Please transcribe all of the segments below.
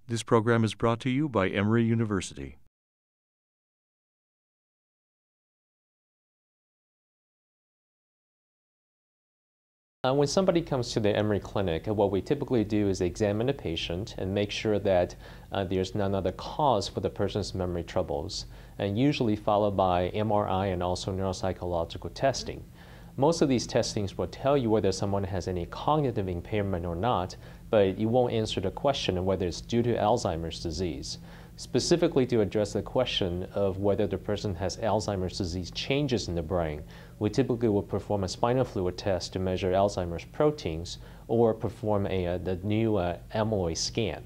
This program is brought to you by Emory University. When somebody comes to the Emory Clinic, what we typically do is examine the patient and make sure that there's none other cause for the person's memory troubles, and usually followed by MRI and also neuropsychological testing. Most of these testings will tell you whether someone has any cognitive impairment or not, but you won't answer the question of whether it's due to Alzheimer's disease. Specifically to address the question of whether the person has Alzheimer's disease changes in the brain, we typically will perform a spinal fluid test to measure Alzheimer's proteins or perform the new Emory scan.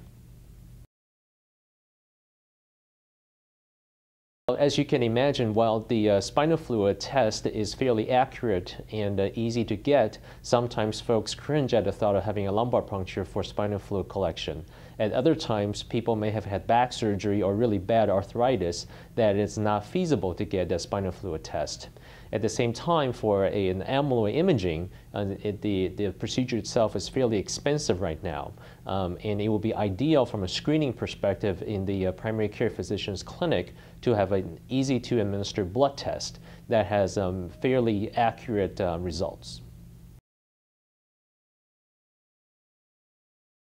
As you can imagine, while the spinal fluid test is fairly accurate and easy to get, sometimes folks cringe at the thought of having a lumbar puncture for spinal fluid collection. At other times, people may have had back surgery or really bad arthritis that it's not feasible to get a spinal fluid test. At the same time, for an amyloid imaging, the procedure itself is fairly expensive right now, and it will be ideal from a screening perspective in the primary care physician's clinic to have an easy-to-administer blood test that has fairly accurate results.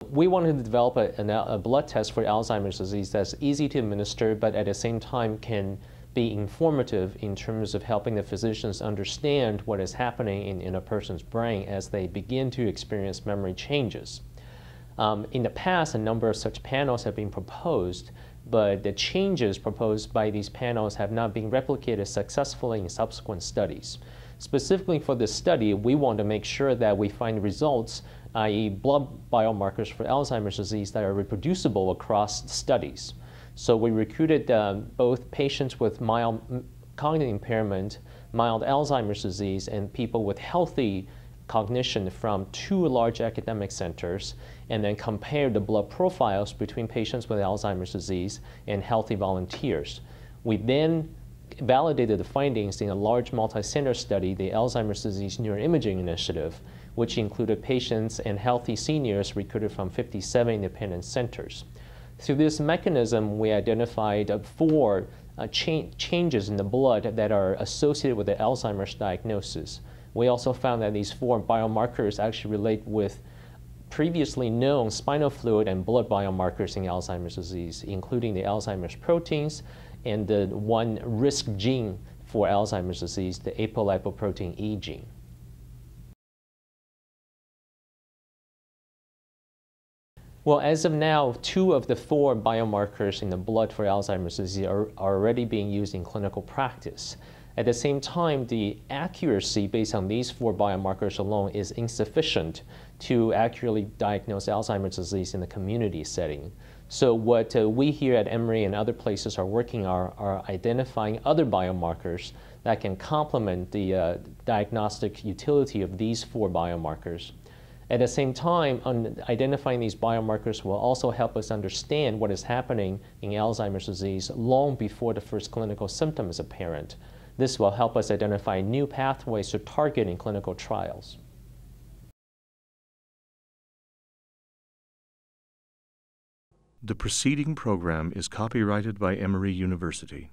We wanted to develop a blood test for Alzheimer's disease that's easy to administer, but at the same time can be informative in terms of helping the physicians understand what is happening in a person's brain as they begin to experience memory changes. In the past, a number of such panels have been proposed, but the changes proposed by these panels have not been replicated successfully in subsequent studies. Specifically for this study, we want to make sure that we find results, i.e. blood biomarkers for Alzheimer's disease that are reproducible across studies. So we recruited both patients with mild cognitive impairment, mild Alzheimer's disease, and people with healthy cognition from 2 large academic centers, and then compared the blood profiles between patients with Alzheimer's disease and healthy volunteers. We then validated the findings in a large multi-center study, the Alzheimer's Disease Neuroimaging Initiative, which included patients and healthy seniors recruited from 57 independent centers. Through this mechanism, we identified 4 changes in the blood that are associated with the Alzheimer's diagnosis. We also found that these 4 biomarkers actually relate with previously known spinal fluid and blood biomarkers in Alzheimer's disease, including the Alzheimer's proteins and the one risk gene for Alzheimer's disease, the apolipoprotein E gene. Well, as of now, 2 of the 4 biomarkers in the blood for Alzheimer's disease are already being used in clinical practice. At the same time, the accuracy based on these 4 biomarkers alone is insufficient to accurately diagnose Alzheimer's disease in the community setting. So what we here at Emory and other places are working are identifying other biomarkers that can complement the diagnostic utility of these 4 biomarkers. At the same time, identifying these biomarkers will also help us understand what is happening in Alzheimer's disease long before the first clinical symptom is apparent. This will help us identify new pathways to target in clinical trials. The preceding program is copyrighted by Emory University.